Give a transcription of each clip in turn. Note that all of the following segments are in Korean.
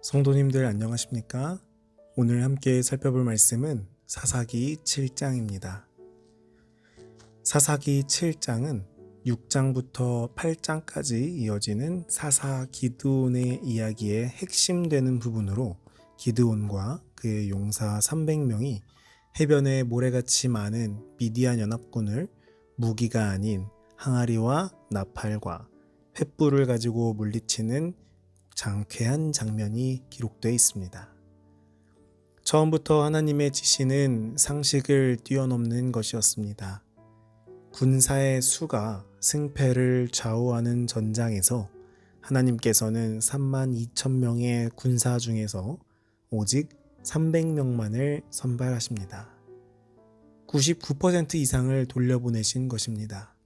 성도님들 안녕하십니까? 오늘 함께 살펴볼 말씀은 사사기 7장입니다. 사사기 7장은 6장부터 8장까지 이어지는 사사 기드온의 이야기의 핵심 되는 부분으로 기드온과 그의 용사 300명이 해변에 모래같이 많은 미디안 연합군을 무기가 아닌 항아리와 나팔과 횃불을 가지고 물리치는 장쾌한 장면이 기록되어 있습니다. 처음부터 하나님의 지시는 상식을 뛰어넘는 것이었습니다. 군사의 수가 승패를 좌우하는 전장에서 하나님께서는 32,000명의 군사 중에서 오직 300명만을 선발하십니다. 99% 이상을 돌려보내신 것입니다.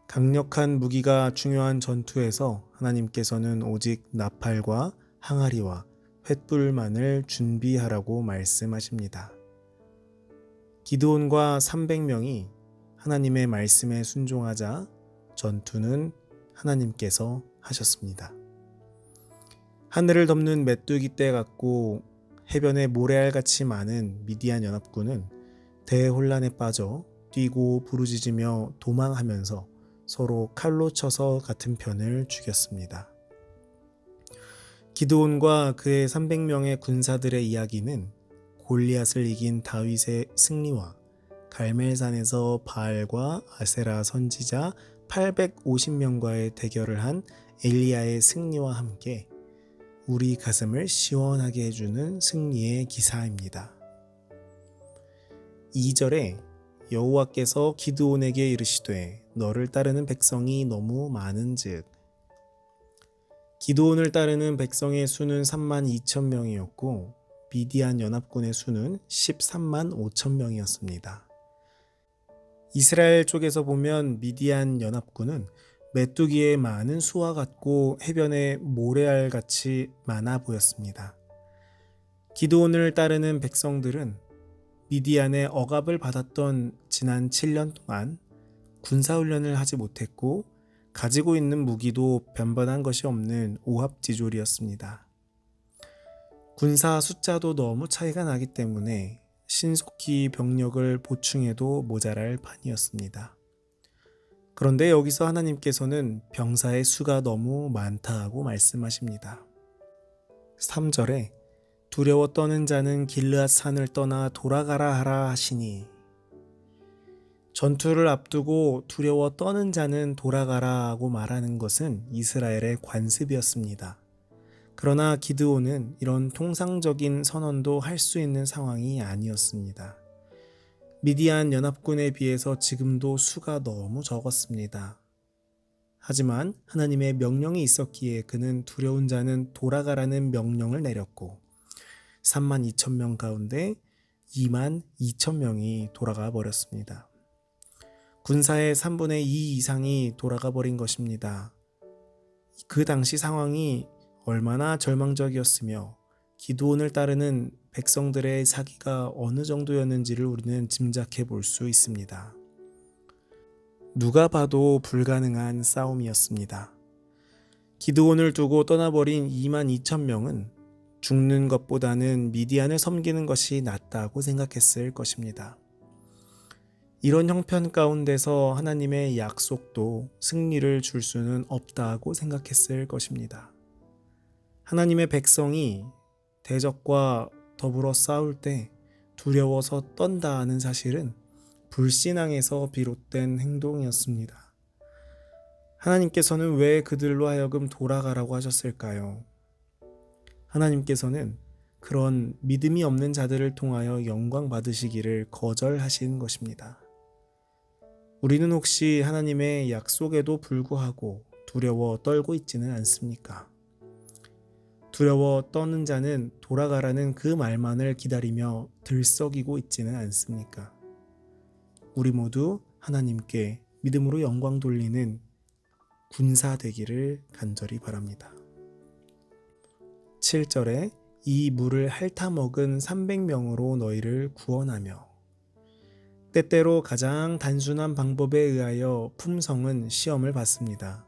강력한 무기가 중요한 전투에서 하나님께서는 오직 나팔과 항아리와 횃불만을 준비하라고 말씀하십니다. 기드온과 300명이 하나님의 말씀에 순종하자 전투는 하나님께서 하셨습니다. 하늘을 덮는 메뚜기 떼 같고 해변에 모래알같이 많은 미디안 연합군은 대혼란에 빠져 뛰고 부르짖으며 도망하면서 서로 칼로 쳐서 같은 편을 죽였습니다. 기드온과 그의 300명의 군사들의 이야기는 골리앗을 이긴 다윗의 승리와 갈멜산에서 바알과 아세라 선지자 850명과의 대결을 한 엘리야의 승리와 함께 우리 가슴을 시원하게 해주는 승리의 기사입니다. 2절에 여호와께서 기드온에게 이르시되 너를 따르는 백성이 너무 많은즉. 기드온을 따르는 백성의 수는 32,000명이었고 미디안 연합군의 수는 13만 5,000명이었습니다. 이스라엘 쪽에서 보면 미디안 연합군은 메뚜기의 많은 수와 같고 해변의 모래알같이 많아 보였습니다. 기드온을 따르는 백성들은 미디안의 억압을 받았던 지난 7년 동안 군사훈련을 하지 못했고 가지고 있는 무기도 변변한 것이 없는 오합지졸이었습니다. 군사 숫자도 너무 차이가 나기 때문에 신속히 병력을 보충해도 모자랄 판이었습니다. 그런데 여기서 하나님께서는 병사의 수가 너무 많다고 말씀하십니다. 3절에 두려워 떠는 자는 길르앗 산을 떠나 돌아가라 하라 하시니. 전투를 앞두고 두려워 떠는 자는 돌아가라고 말하는 것은 이스라엘의 관습이었습니다. 그러나 기드온은 이런 통상적인 선언도 할 수 있는 상황이 아니었습니다. 미디안 연합군에 비해서 지금도 수가 너무 적었습니다. 하지만 하나님의 명령이 있었기에 그는 두려운 자는 돌아가라는 명령을 내렸고 32,000명 가운데 22,000명이 돌아가 버렸습니다. 군사의 3분의 2 이상이 돌아가 버린 것입니다. 그 당시 상황이 얼마나 절망적이었으며 기드온을 따르는 백성들의 사기가 어느 정도였는지를 우리는 짐작해 볼 수 있습니다. 누가 봐도 불가능한 싸움이었습니다. 기드온을 두고 떠나버린 22,000명은 죽는 것보다는 미디안을 섬기는 것이 낫다고 생각했을 것입니다. 이런 형편 가운데서 하나님의 약속도 승리를 줄 수는 없다고 생각했을 것입니다. 하나님의 백성이 대적과 더불어 싸울 때 두려워서 떤다 하는 사실은 불신앙에서 비롯된 행동이었습니다. 하나님께서는 왜 그들로 하여금 돌아가라고 하셨을까요? 하나님께서는 그런 믿음이 없는 자들을 통하여 영광 받으시기를 거절하신 것입니다. 우리는 혹시 하나님의 약속에도 불구하고 두려워 떨고 있지는 않습니까? 두려워 떠는 자는 돌아가라는 그 말만을 기다리며 들썩이고 있지는 않습니까? 우리 모두 하나님께 믿음으로 영광 돌리는 군사 되기를 간절히 바랍니다. 7절에 이 물을 핥아먹은 300명으로 너희를 구원하며. 때때로 가장 단순한 방법에 의하여 품성은 시험을 받습니다.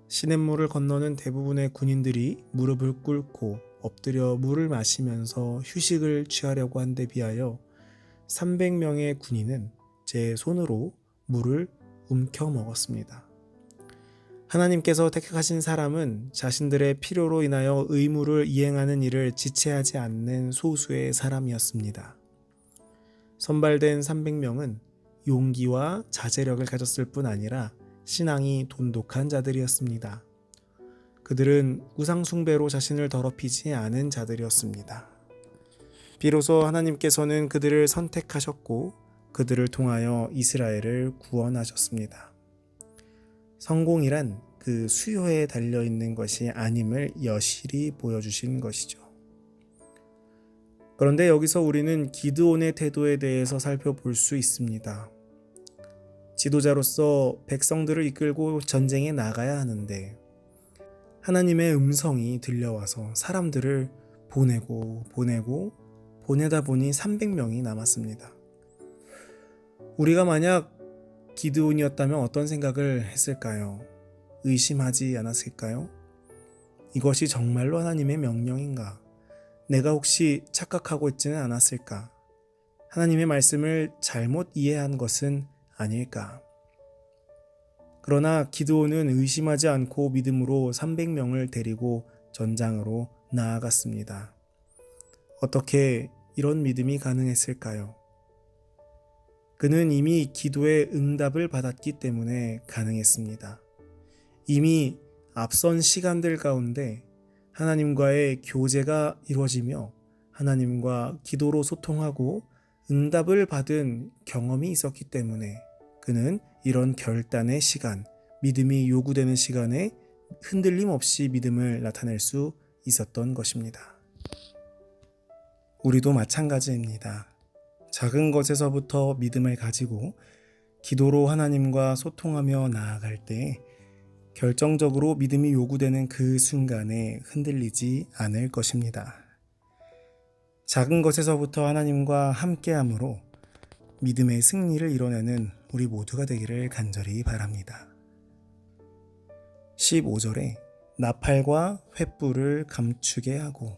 시냇물을 건너는 대부분의 군인들이 무릎을 꿇고 엎드려 물을 마시면서 휴식을 취하려고 한 데 비하여 300명의 군인은 제 손으로 물을 움켜 먹었습니다. 하나님께서 택하신 사람은 자신들의 필요로 인하여 의무를 이행하는 일을 지체하지 않는 소수의 사람이었습니다. 선발된 300명은 용기와 자제력을 가졌을 뿐 아니라 신앙이 돈독한 자들이었습니다. 그들은 우상숭배로 자신을 더럽히지 않은 자들이었습니다. 비로소 하나님께서는 그들을 선택하셨고 그들을 통하여 이스라엘을 구원하셨습니다. 성공이란 그 수요에 달려있는 것이 아님을 여실히 보여주신 것이죠. 그런데 여기서 우리는 기드온의 태도에 대해서 살펴볼 수 있습니다. 지도자로서 백성들을 이끌고 전쟁에 나가야 하는데 하나님의 음성이 들려와서 사람들을 보내다 보니 300명이 남았습니다. 우리가 만약 기드온이었다면 어떤 생각을 했을까요? 의심하지 않았을까요? 이것이 정말로 하나님의 명령인가? 내가 혹시 착각하고 있지는 않았을까? 하나님의 말씀을 잘못 이해한 것은 아닐까? 그러나 기드온은 의심하지 않고 믿음으로 300명을 데리고 전장으로 나아갔습니다. 어떻게 이런 믿음이 가능했을까요? 그는 이미 기도의 응답을 받았기 때문에 가능했습니다. 이미 앞선 시간들 가운데 하나님과의 교제가 이루어지며 하나님과 기도로 소통하고 응답을 받은 경험이 있었기 때문에 그는 이런 결단의 시간, 믿음이 요구되는 시간에 흔들림 없이 믿음을 나타낼 수 있었던 것입니다. 우리도 마찬가지입니다. 작은 것에서부터 믿음을 가지고 기도로 하나님과 소통하며 나아갈 때 결정적으로 믿음이 요구되는 그 순간에 흔들리지 않을 것입니다. 작은 것에서부터 하나님과 함께함으로 믿음의 승리를 이뤄내는 우리 모두가 되기를 간절히 바랍니다. 15절에 나팔과 횃불을 감추게 하고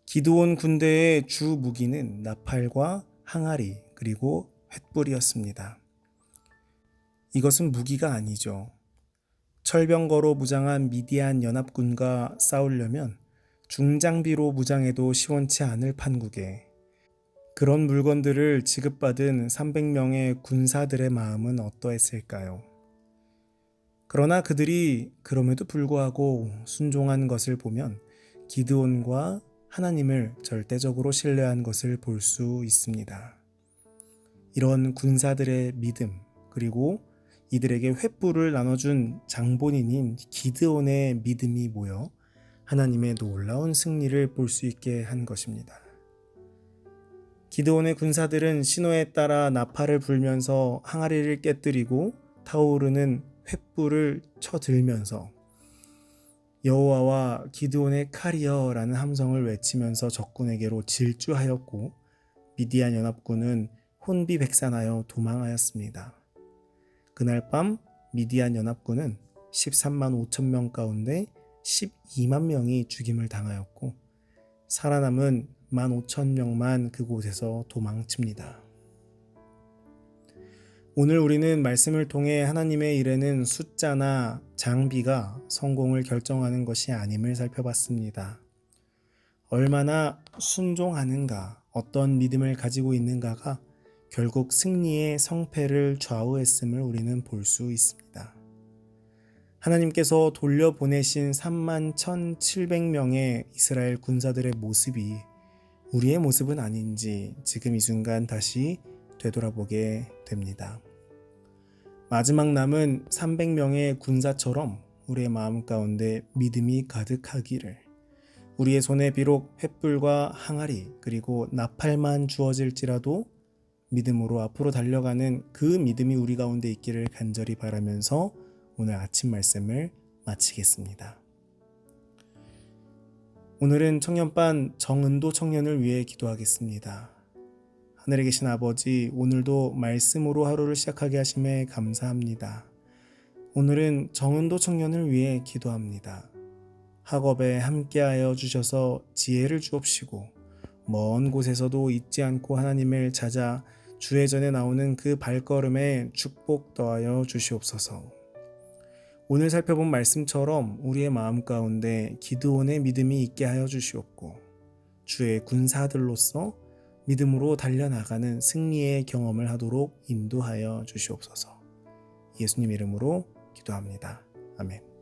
기드온 군대의 주 무기는 나팔과 항아리 그리고 횃불이었습니다. 이것은 무기가 아니죠. 철병거로 무장한 미디안 연합군과 싸우려면 중장비로 무장해도 시원치 않을 판국에 그런 물건들을 지급받은 300명의 군사들의 마음은 어떠했을까요? 그러나 그들이 그럼에도 불구하고 순종한 것을 보면 기드온과 하나님을 절대적으로 신뢰한 것을 볼 수 있습니다. 이런 군사들의 믿음 그리고 이들에게 횃불을 나눠준 장본인인 기드온의 믿음이 모여 하나님의 놀라운 승리를 볼 수 있게 한 것입니다. 기드온의 군사들은 신호에 따라 나팔을 불면서 항아리를 깨뜨리고 타오르는 횃불을 쳐들면서 여호와와 기드온의 칼이여라는 함성을 외치면서 적군에게로 질주하였고 미디안 연합군은 혼비백산하여 도망하였습니다. 그날 밤 미디안 연합군은 13만 5천 명 가운데 12만 명이 죽임을 당하였고 살아남은 1만 5천 명만 그곳에서 도망칩니다. 오늘 우리는 말씀을 통해 하나님의 일에는 숫자나 장비가 성공을 결정하는 것이 아님을 살펴봤습니다. 얼마나 순종하는가, 어떤 믿음을 가지고 있는가가 결국 승리의 성패를 좌우했음을 우리는 볼 수 있습니다. 하나님께서 돌려보내신 3만 1,700명의 이스라엘 군사들의 모습이 우리의 모습은 아닌지 지금 이 순간 다시 되돌아보게 됩니다. 마지막 남은 300명의 군사처럼 우리의 마음 가운데 믿음이 가득하기를, 우리의 손에 비록 횃불과 항아리 그리고 나팔만 주어질지라도 믿음으로 앞으로 달려가는 그 믿음이 우리 가운데 있기를 간절히 바라면서 오늘 아침 말씀을 마치겠습니다. 오늘은 청년반 정은도 청년을 위해 기도하겠습니다. 하늘에 계신 아버지, 오늘도 말씀으로 하루를 시작하게 하심에 감사합니다. 오늘은 정은도 청년을 위해 기도합니다. 학업에 함께하여 주셔서 지혜를 주옵시고 먼 곳에서도 잊지 않고 하나님을 찾아 주의 전에 나오는 그 발걸음에 축복 더하여 주시옵소서. 오늘 살펴본 말씀처럼 우리의 마음 가운데 기드온의 믿음이 있게 하여 주시옵고 주의 군사들로서 믿음으로 달려나가는 승리의 경험을 하도록 인도하여 주시옵소서. 예수님 이름으로 기도합니다. 아멘.